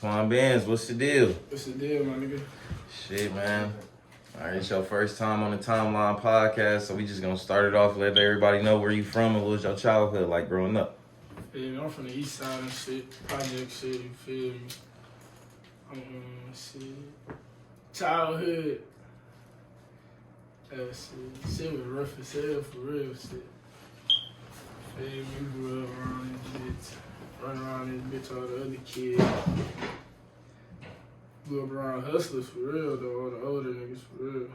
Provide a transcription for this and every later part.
TwanBands, what's the deal? What's the deal, my nigga? Shit, man. All right, it's your first time on the Timeline podcast, so we just gonna start it off, let everybody know where you from and what was your childhood like growing up. Yeah, I'm from the east side and shit, project shit, you feel me? Shit. Childhood. Shit was rough as hell for real shit. Feel me? We grew up around this bitch, run around this bitch, all the other kids. Grew up around hustlers for real though, all the older niggas for real.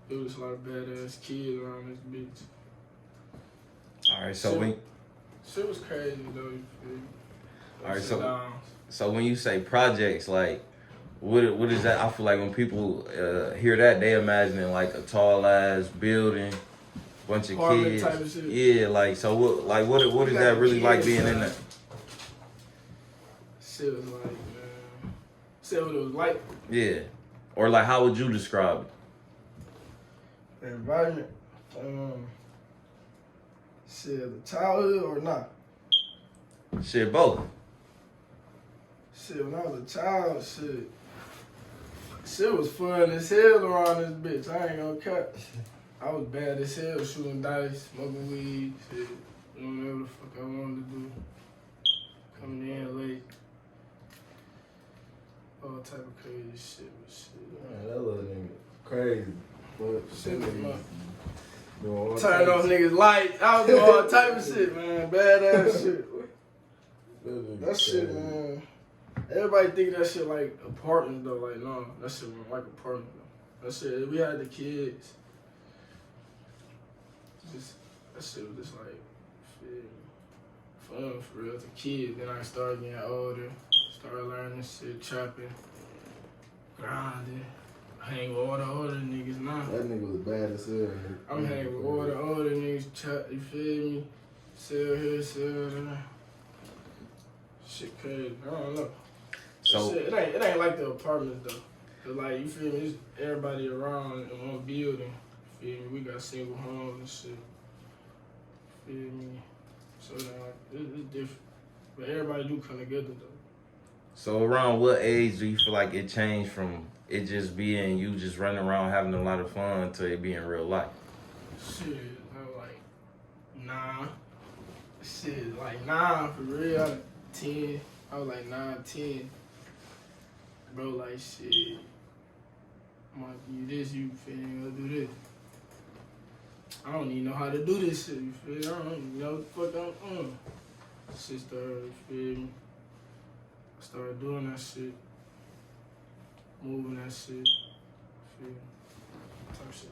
It was like badass kids around this bitch. All right, so Shit was crazy though, you feel me? all right, so when you say projects, like, what is that? I feel like when people hear that, they imagining like a tall ass building, bunch of apartment kids. Type of shit. Yeah, like so what is that really like being in there? Shit was like, shit what it was like. Yeah, or like how would you describe it? The environment, shit, the childhood or not? Shit, both. Shit, when I was a child, shit was fun as hell around this bitch. I ain't gonna cut. I was bad as hell shooting dice, smoking weed, shit, doing whatever the fuck I wanted to do. Coming in late. All type of crazy shit. Man, that little nigga crazy. But Shit was my doing turn off niggas' lights. I was doing all type of shit, man. Badass shit. That shit, man. Everybody think that shit like apartment though. Like, no, that shit wasn't like apartment though. That shit, we had the kids. That shit was just like, shit, fun for real. As a kid, then I started getting older. Started learning shit, trapping, grinding. Hang with all the older niggas now. That nigga was bad as hell. I'm hanging with all the older niggas, you feel me? Sell here, sell there. Shit crazy. I don't know. So Shit, it ain't like the apartments though. Cause like, you feel me? It's everybody around in one building. You feel me? We got single homes and shit. Feel me? So like, it's different. But everybody do come together though. So around what age do you feel like it changed from it just being you just running around having a lot of fun to it being real life? Shit, I was like 9. Shit, like 9 for real. I was 10. I was like 9, 10. Bro, like shit. I'm like, you this, you feel me? Go do this. I don't even know how to do this shit, you feel me? I don't even know what the fuck I'm on. Shit started, you feel me? I started doing that shit. Moving that shit. Feel me? Type shit.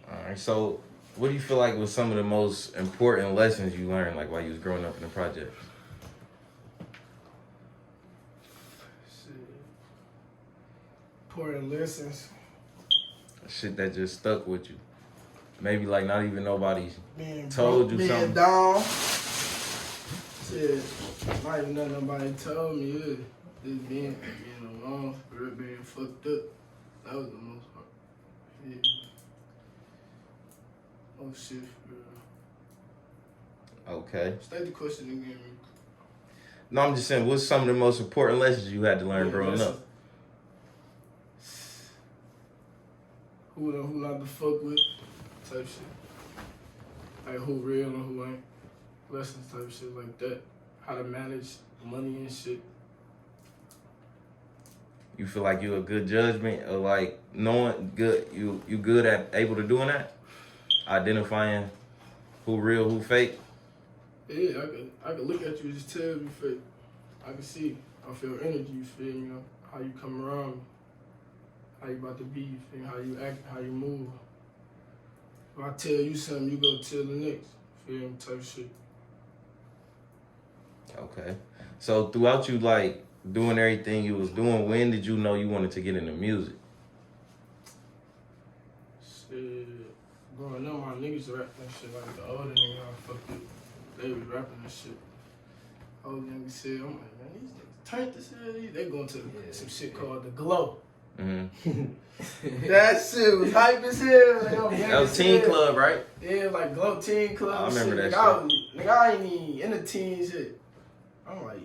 All right, so what do you feel like was some of the most important lessons you learned like while you was growing up in the projects? Shit. Important lessons. Shit that just stuck with you. Maybe like not even nobody Being told you being something. down. Shit. Not even nothing nobody told me. Yeah. Just being alone, for real, being fucked up. That was the most part. Yeah. Oh shit, for real. Okay. State the question again. No, I'm just saying, what's some of the most important lessons you had to learn growing up? Who not to fuck with, type shit. Like who real and who ain't. Lessons type shit like that. How to manage money and shit. You feel like you a good judgment or like knowing good you good at able to doing that? Identifying who real, who fake? Yeah, I could look at you and just tell you fake. I can see. I feel energy, you feel me? How you come around me. How you about to be, you feel me? How you act, how you move. If I tell you something, you go tell the next. Feel me? Type shit. Okay. So throughout you like doing everything you was doing, when did you know you wanted to get into music? Shit. Growing up, my niggas rap that shit. Like the older niggas I fucked with, they was rapping that shit. Older niggas said, I'm like, man, these niggas turned this shit. They going to some shit called The Glow. Mm-hmm. That shit was hype as hell. Like, That was Teen Club, right? Yeah, like Glow Teen Club. I remember shit. that Nigga, I ain't even in the teen shit. I'm like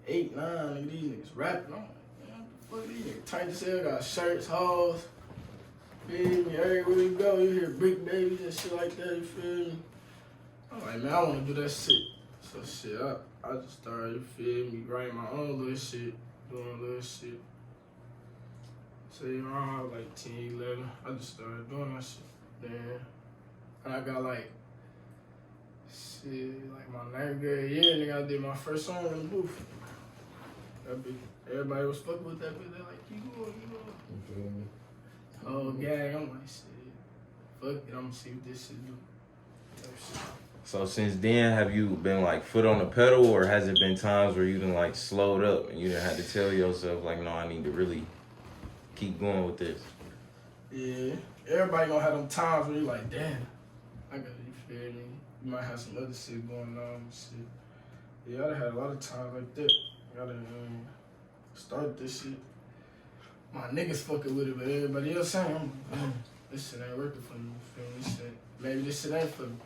8, 9, nigga, these niggas rapping. I'm like, man, what the fuck these niggas tight as hell, got shirts, hoes. Feel me? Everywhere you go, you hear brick babies and shit like that, you feel me? I'm like, man, I wanna do that shit. So shit, I just started, you feel me, writing my own little shit, doing little shit. So around I was like 10, 11, I just started doing that shit. Then, and I got like, shit, like my 9th grade year, nigga, I did my first song in the booth. That bitch, everybody was fucking with that bitch. They're like, keep going, keep going. You feel me? Oh, gang, I'm like, shit, fuck it, I'm gonna see what this shit do. That shit. So since then, have you been like foot on the pedal, or has it been times where you done like slowed up and you done had to tell yourself like, no, I need to really keep going with this? Yeah, everybody gonna have them times where you like, damn, I gotta, you feel me? You might have some other shit going on and shit. Yeah, I done had a lot of times like that. I done start this shit. My niggas fucking with it, but everybody else saying, I'm like, damn, this shit ain't working for me, you feel me? This shit, maybe this shit ain't for me.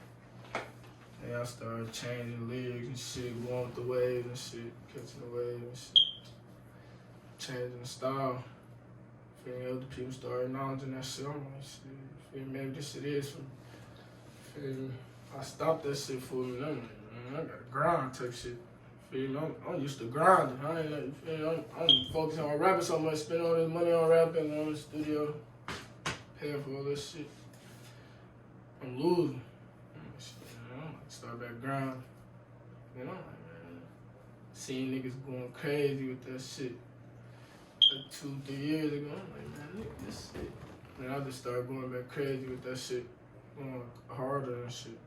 And I started changing lyrics and shit, going with the wave and shit, catching the wave and shit. Changing the style. Feel me? Other people started acknowledging that shit. I'm like, shit, feel me? Maybe this shit is for me. Feel me? I stopped that shit for me. I'm like, man, I gotta grind type shit. Feel me? I'm used to grinding. I ain't like, feel me? I'm focusing on rapping so much, spending all this money on rapping, on the studio, paying for all this shit. I'm losing. I'm like, start back grinding. You know, like, man, seeing niggas going crazy with that shit. Like 2, 3 years ago, I'm like, man, look at this shit. And I just started going back crazy with that shit, going harder and shit.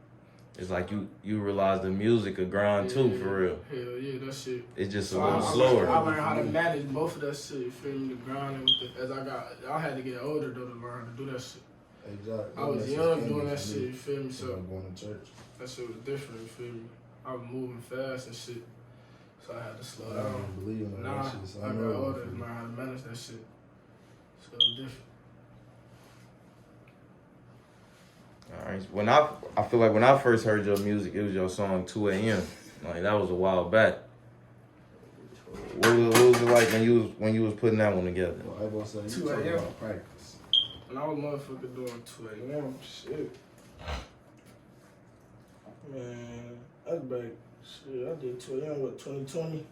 It's like you realize the music a grind too, for real. Hell yeah, that shit. It's just a So little slower. I learned how to manage both of that shit, you feel me, the grinding with the, I had to get older though to learn how to do that shit. Exactly. I was young doing that shit, you feel me, so going to church. that shit was different, you feel me. I was moving fast and shit, so I had to slow I down. don't believe in Nah, that shit. So I got older to learn how to manage that shit. So it's different. All right. When I feel like when I first heard your music, it was your song 2 a.m. Like that was a while back. What was it like when you was putting that one together? Well, I was gonna say, 2 you talking a.m. about practice. When I was motherfucking doing 2 a.m. shit. Man, that's back. Shit, I did 2 a.m. what, 2020?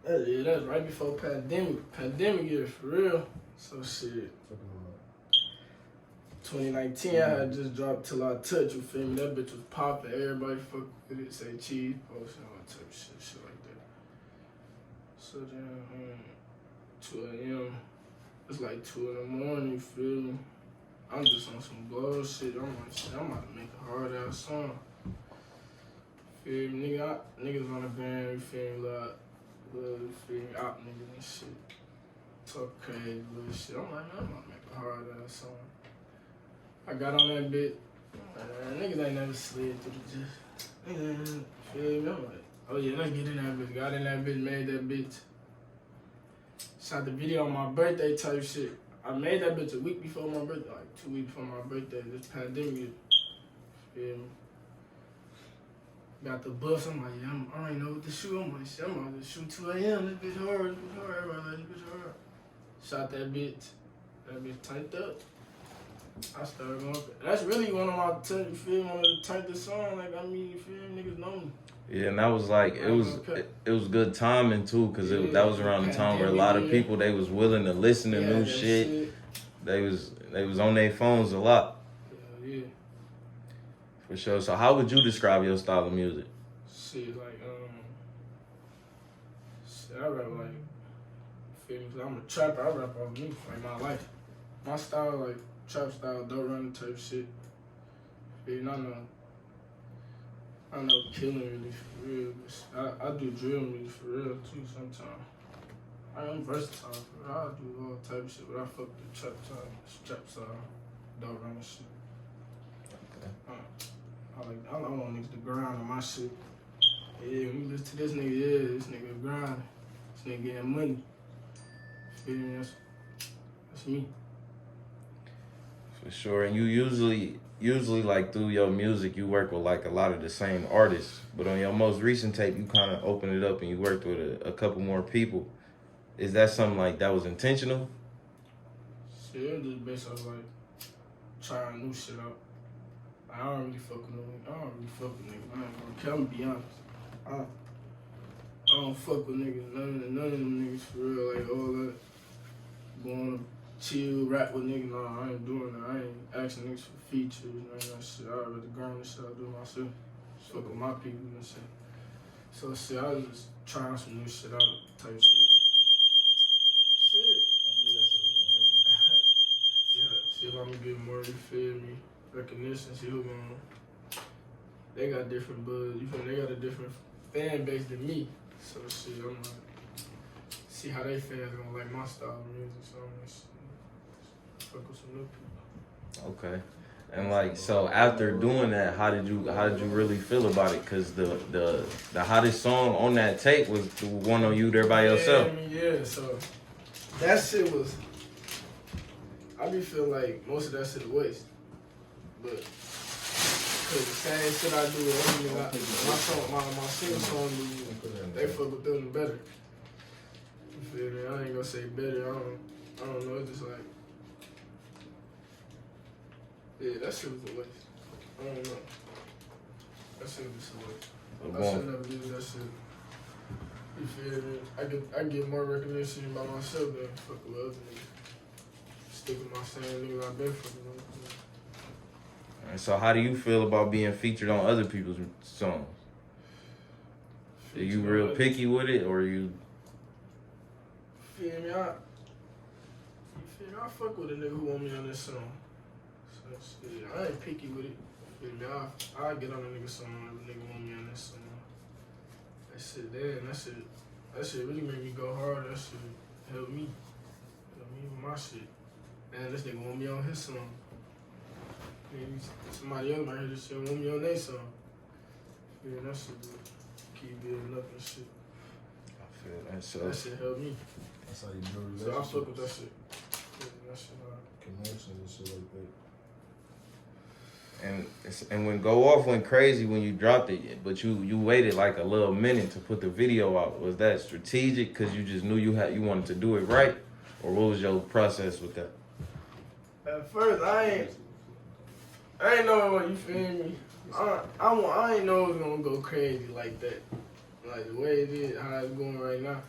That's right before pandemic. Pandemic year for real. So shit. 2019, I had just dropped Till I Touch, you feel me? That bitch was popping. Everybody fuck with it, say cheese, post, and all that type of shit like that. So then, 2 a.m. It's like 2 in the morning, you feel me? I'm just on some bullshit. I'm like, shit, I'm about to make a hard ass song. Feel me? Niggas on the band, you feel me? Like, you feel me? Out niggas and shit. Talk crazy, little shit. I'm like, man, I'm about to make a hard ass song. I got on that bit. Niggas ain't never slid through the gist. Feel me? I'm like, oh yeah, let's get in that bitch. Got in that bitch, made that bitch. Shot the video on my birthday type shit. I made that bitch a week before my birthday, like 2 weeks before my birthday, this pandemic. Feel me? Got the bus, I'm like, yeah, I ain't know what to shoot. I'm like, shit, I'm about to shoot 2 a.m. This bitch hard, everybody like, this bitch hard. Shot that bitch typed up. I started going. That's really one of my, you feel me, one of the tightest songs. Like, I mean, you feel me, niggas know me. Yeah, and that was like it was good timing too, cause that was around the time where a lot of people they was willing to listen to new shit. They was on their phones a lot. Yeah. For sure. So how would you describe your style of music? Shit, like I rap like, feel me? 'Cause I'm a trapper. I rap off me, like my life. My style, like trap style, don't run type shit. Feel me? I know killing really for real, but I do drill music for real too sometimes. I'm versatile for real. I do all type of shit, but I fuck with the trap style, don't run shit. Okay. I want niggas to grind on my shit. Yeah, when you listen to this nigga, yeah, this nigga grinding. This nigga getting money. Feel me? That's me. For sure. And you usually like through your music you work with like a lot of the same artists. But on your most recent tape you kinda opened it up and you worked with a couple more people. Is that something like that was intentional? Shit, it was just based off like trying new shit out. I don't really fuck with niggas. I don't really fuck with niggas. I ain't gonna care. I'm gonna be honest. I don't fuck with niggas. None of them niggas for real. Like all that going to chill, rap with niggas. Nah, I ain't doing that. I ain't asking niggas for features. None of that shit. I'd rather grind this shit. I do myself. Fuck with my people and shit. So shit, I was just trying some new shit out, type shit. Shit. I knew that shit was gonna happen. See if I'm gonna get more, you feel me, recognition, see who gonna, they got different buzz, you feel me, they got a different fan base than me, so shit, I'm like, see how they fans gonna like my style of music, so I'm like, shit, fuck with some new people. Okay. And like so after doing that, how did you really feel about it? Cause the hottest song on that tape was the one on You There By Yourself. Yeah, so that shit was, I be feeling like most of that shit a waste. But cause the same shit I do with every nigga, my song, my single song, they fuck with them better. You feel me? I ain't gonna say better. I don't know. It's just like, yeah, that shit was a waste. I don't know. That shit was just a waste. I should never do that shit. You feel me? I get more recognition by myself than fuck with other niggas. Stick with my same niggas I've been fucking with. And so how do you feel about being featured on other people's songs? Are you real picky with it, or you? Feel me? I fuck with a nigga who want me on this song. So shit, I ain't picky with it. Feel me? I get on a nigga song if a nigga want me on this song. That shit, damn, that shit really made me go hard. That shit helped me with my shit. Man, this nigga want me on his song. Maybe somebody else might hear this shit and want me on their song. Yeah, that shit keep building up and shit. I feel that. So that shit helped me. That's how you build So I relationships. fuck with that shit. Yeah, that shit hard. Connections and shit like that. and when Go Off went crazy when you dropped it, but you waited like a little minute to put the video out. Was that strategic because you just knew you wanted to do it right, or what was your process with that? At first, I ain't know what, you feel me. I ain't know it was gonna go crazy like that. Like the way it is, how it's going right now.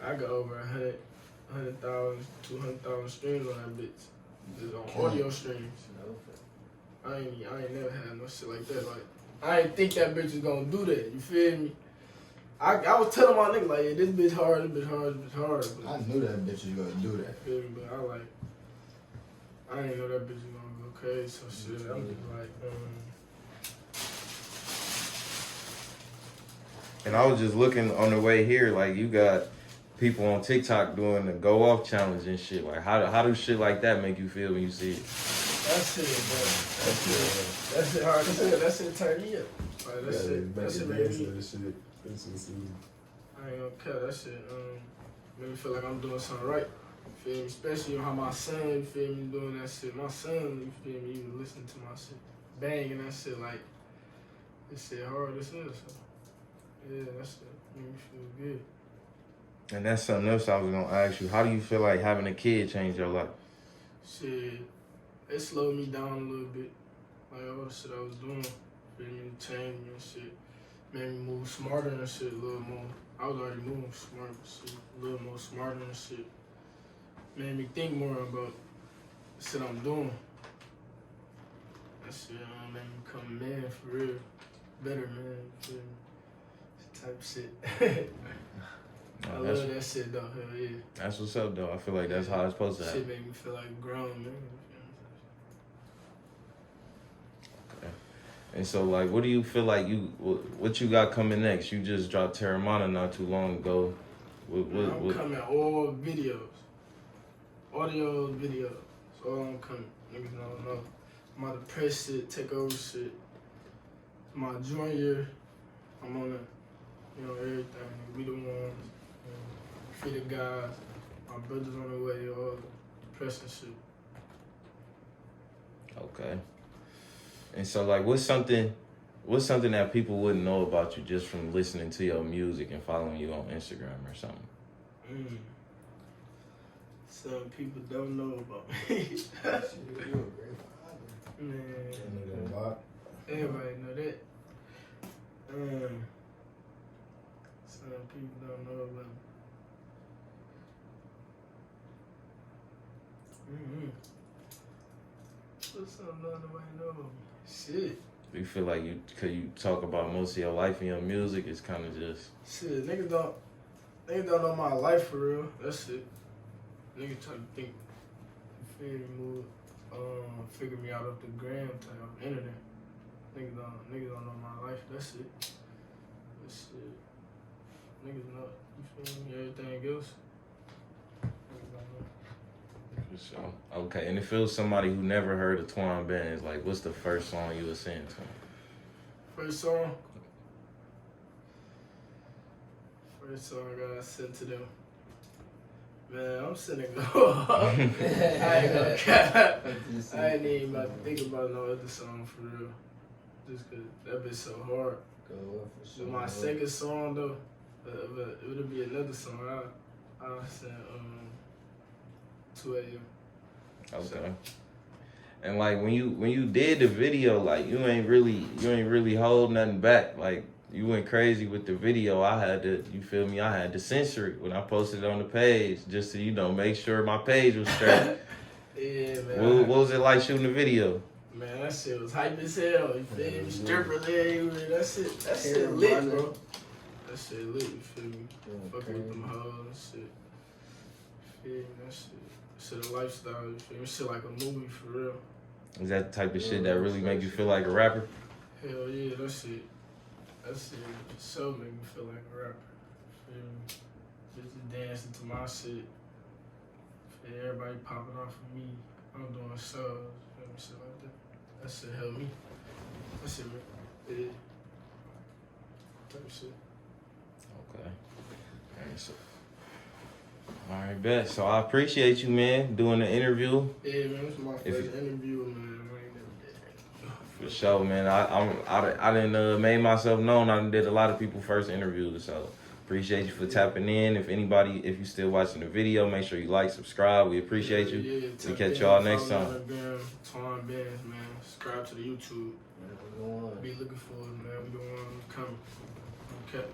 I got over 100,000, 200,000 streams on that bitch. Just on audio streams. I ain't never had no shit like that. Like, I ain't think that bitch was gonna do that. You feel me? I was telling my nigga like, yeah, this bitch hard, this bitch hard, this bitch hard. But I knew that bitch was gonna do that. You feel me? But I ain't know that bitch was gonna go crazy. So shit, I'm just like, And I was just looking on the way here, like you got people on TikTok doing the Go Off challenge and shit. Like how do shit like that make you feel when you see it? that shit, bro. That shit hard as hell. That shit turn me up. Like, that shit made me. I ain't gonna care. That shit made me feel like I'm doing something right. You feel me? Especially how my son, you feel me, doing that shit. My son, you feel me, even listening to my shit, banging that shit like, this shit hard as hell. So, yeah, that shit made me feel good. And that's something else I was gonna ask you. How do you feel like having a kid changed your life? Shit, it slowed me down a little bit. Like all the shit I was doing, feel me, changed me and shit. Made me move smarter and shit a little more. I was already moving smart, but shit, a little more smarter and shit. Made me think more about the shit I'm doing. That shit made me become a man for real. Better man, you feel me? Type of shit. I love that shit though, hell yeah. That's what's up though. I feel like that's how it's supposed to happen. Shit made me feel like a grown man. Okay. And so like, what do you feel like what you got coming next? You just dropped Terramana not too long ago. I'm coming all videos. Audio videos. That's all I'm coming. Niggas don't know. I'm about to press shit, take over shit. My junior, I'm on it. You know, everything. We the ones. Free the guys. My brother's on the way, all the pressing shit. Okay. And so, like, what's something that people wouldn't know about you just from listening to your music and following you on Instagram or something? Some people don't know about me. Man, everybody know that. Some people don't know about me. What's something nobody know about me? Shit. Do you feel like could you talk about most of your life in your music? It's kind of just... Shit, niggas don't know my life for real. That's it. Niggas try to think, figure me out off the gram type of internet. Niggas don't know my life. That's it. That's it. Niggas know, you feel me? Everything else. Niggas don't know. For sure. Okay, and if it was somebody who never heard of TwanBands, like, what's the first song you would sing to them? First song I gotta send to them. Man, I'm sending go. I ain't gonna cap. I ain't even about to think about no other song for real. Just cause that bitch so hard. So my second song though, it'll be another song. I'll send 2 a.m. Okay. So. And like when you did the video, like you ain't really hold nothing back. Like you went crazy with the video. I had to censor it when I posted it on the page just to, make sure my page was straight. Yeah, man. What was it like shooting the video? Man, that shit was hype as hell. You feel me? Strippers everywhere. That shit lit, bro. That shit lit, you feel me? Fucking with them hoes and shit. You feel me? That shit a lifestyle, you feel me? Shit like a movie for real. Is that the type of shit that really make you feel like a rapper? Hell yeah, that shit so make me feel like a rapper. Feel me? Bitches dancing to my shit. Feel everybody popping off of me. I'm doing shows, feel me? Shit like that. That shit help me. That shit, yeah. Type of shit. Okay. Alright, so. Alright, bet. So I appreciate you, man, doing the interview. Yeah, man, this is my first interview, man. For sure, man. I didn't made myself known. I did a lot of people first interviews, so appreciate you for tapping in. If you still watching the video, make sure you like, subscribe. We appreciate you. Yeah, we catch y'all next time. TwanBands, man. Subscribe to the YouTube. Be looking for it, man. We the one coming. Okay.